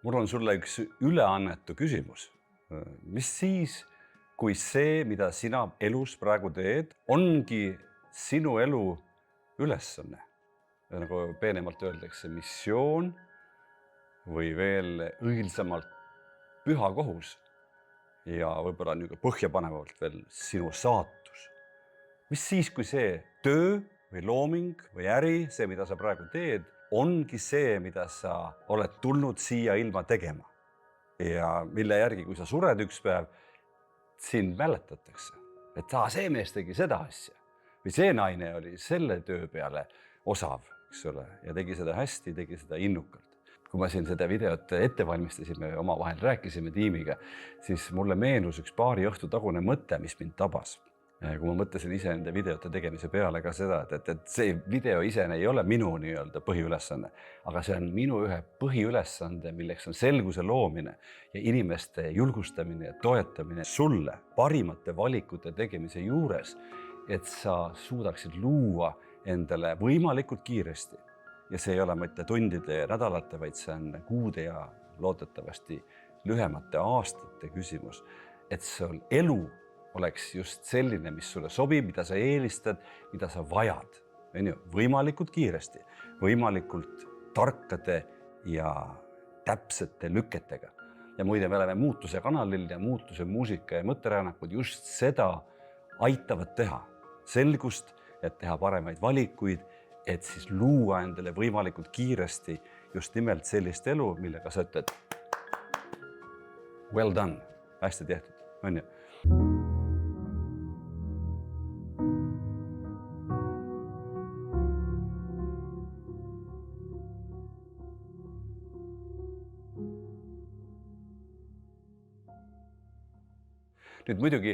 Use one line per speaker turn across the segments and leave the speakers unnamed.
Mul on sulle üks üleannetu küsimus. Mis siis, kui see, mida sina elus praegu teed, ongi sinu elu ülesanne? Nagu peenemalt öeldakse, missioon või veel õilsamalt püha kohus ja võib-olla põhjapanevalt veel sinu saatus. Mis siis, kui see töö või looming või äri, see, mida sa praegu teed, ongi see, mida sa oled tulnud siia ilma tegema ja mille järgi, kui sa sured üks päev, sind mäletatakse, et see mees tegi seda asja või see naine oli selle töö peale osav, eks ole, ja tegi seda hästi, tegi seda innukalt. Kui ma siin seda videot ette valmistasime, omavahel rääkisime tiimiga, siis mulle meenus üks paari õhtu tagune mõte, mis mind tabas. Kui ma mõtlesin ise nende videote tegemise peale ka seda, et see video ise ei ole minu nii-öelda põhiülesanne, aga see on minu ühe põhiülesande, milleks on selguse loomine ja inimeste julgustamine ja toetamine sulle parimate valikute tegemise juures, et sa suudaksid luua endale võimalikult kiiresti. Ja see ei ole mitte tundide ja nädalate, vaid see on kuude ja loodetavasti lühemate aastate küsimus, et sul elu oleks just selline, mis sulle sobib, mida sa eelistad, mida sa vajad. Võimalikult kiiresti, võimalikult tarkade ja täpsete lüketega. Ja muide, me oleme muutuse kanalil ja muutuse muusika ja mõtteräänakud just seda aitavad teha. Selgust, et teha paremaid valikuid, et siis luua endale võimalikult kiiresti just nimelt sellist elu, millega sa ütled well done, hästi tehtud, on ju? Nüüd muidugi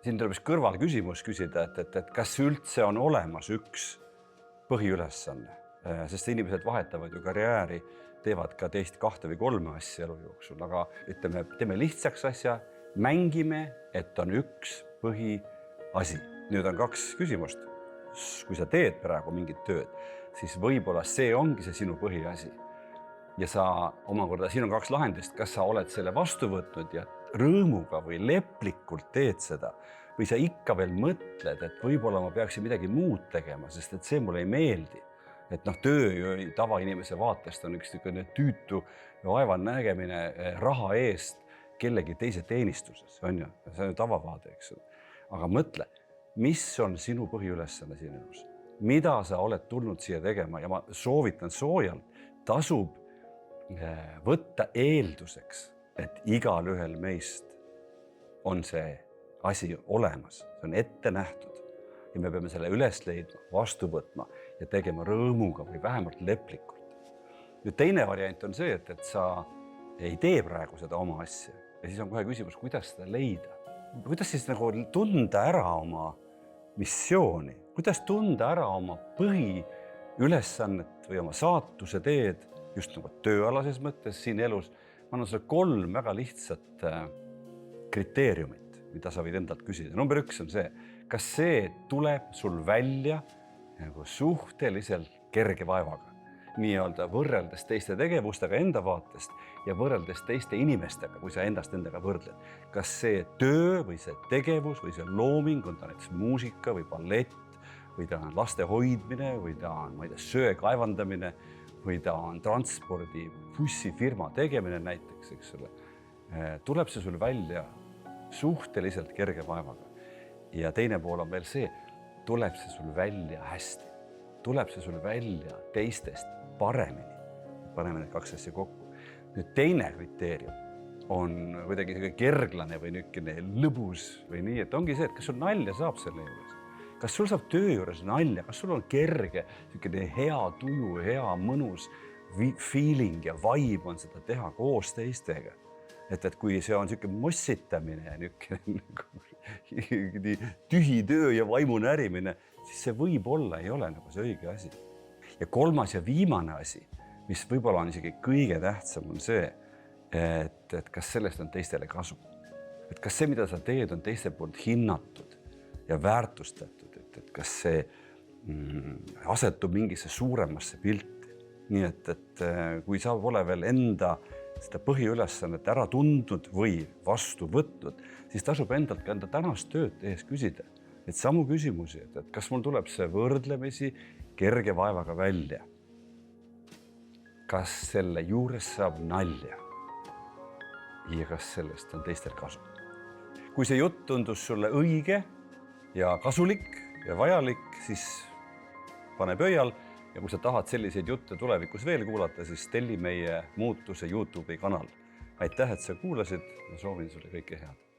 siin tuleb kõrval küsimus küsida, et kas üldse on olemas üks põhiülesanne, sest inimesed vahetavad ju karjääri, teevad ka teist 2 või 3 asja elu jooksul, aga ütleme, teeme lihtsaks asja, mängime, et on üks põhiasi. Nüüd on 2 küsimust. Kui sa teed praegu mingit tööd, siis võib-olla see ongi see sinu põhiasi. Ja sa omakorda, siin on 2 lahendust, kas sa oled selle vastu võtnud ja rõõmuga või leplikult teed seda või sa ikka veel mõtled, et võib-olla ma peaksin midagi muud tegema, sest et see mulle ei meeldi. Et töö tavainimese vaatest on üks tüütu vaevanägemine raha eest kellegi teise teenistuses, on ju? See on tavavaade, eks. Aga mõtle, mis on sinu põhiülesanne siin elus? Mida sa oled tulnud siia tegema ja ma soovitan soojalt, tasub võtta eelduseks, et igal ühel meist on see asi olemas, see on ette nähtud ja me peame selle üles leidma, vastu võtma ja tegema rõõmuga või vähemalt leplikult. Nüüd teine variant on see, et sa ei tee praegu seda oma asja ja siis on kohe küsimus, kuidas seda leida. Kuidas siis tunda ära oma missiooni, kuidas tunda ära oma põhiülesannet või oma saatuse teed just tööalases mõttes siin elus. Ma annan sulle 3 väga lihtsat kriteeriumit, mida sa võid endalt küsida. Number 1 on see, kas see tuleb sul välja suhteliselt kerge vaevaga, nii-öelda võrreldes teiste tegevustega enda vaatest ja võrreldes teiste inimestega, kui sa endast endaga võrdled. Kas see töö või see tegevus või see looming, on ta näiteks muusika või ballett või ta on laste hoidmine või ta on, söe kaevandamine või ta on transpordi bussifirma tegemine näiteks, eks ole, tuleb see sul välja suhteliselt kerge vaevaga. Ja teine pool on veel see, tuleb see sul välja hästi, tuleb see sul välja teistest paremini. Paneme need 2 asja kokku. Nüüd teine kriteerium on kuidagi kerglane või niisugune lõbus või nii, et ongi see, et kas sul nalja saab selle juures. Kas sul saab töö juures nalja, kas sul on kerge, hea tuju, hea mõnus feeling ja vibe on seda teha koos teistega. Et kui see on mossitamine ja tühi töö ja vaimu närimine, siis see võib-olla ei ole see õige asi. Ja 3. ja viimane asi, mis võib-olla on isegi kõige tähtsam, on see, et kas sellest on teistele kasu. Et kas see, mida sa teed, on teiste poolt hinnatud ja väärtustatud. Et kas see asetub mingisse suuremasse pilti. Nii et kui sa pole veel enda seda põhiülesannet ära tundnud või vastu võtnud, siis tasub endalt ka enda tänast tööd tehes küsida, et samu küsimusi, et kas mul tuleb see võrdlemisi kerge vaevaga välja. Kas selle juures saab nalja ja kas sellest on teistel kasu. Kui see jutt tundus sulle õige ja kasulik ja vajalik, siis pane pöial ja kui sa tahad selliseid jutte tulevikus veel kuulata, siis telli meie Muutuse YouTube'i kanal. Aitäh, et sa kuulasid ja soovin sulle kõike head.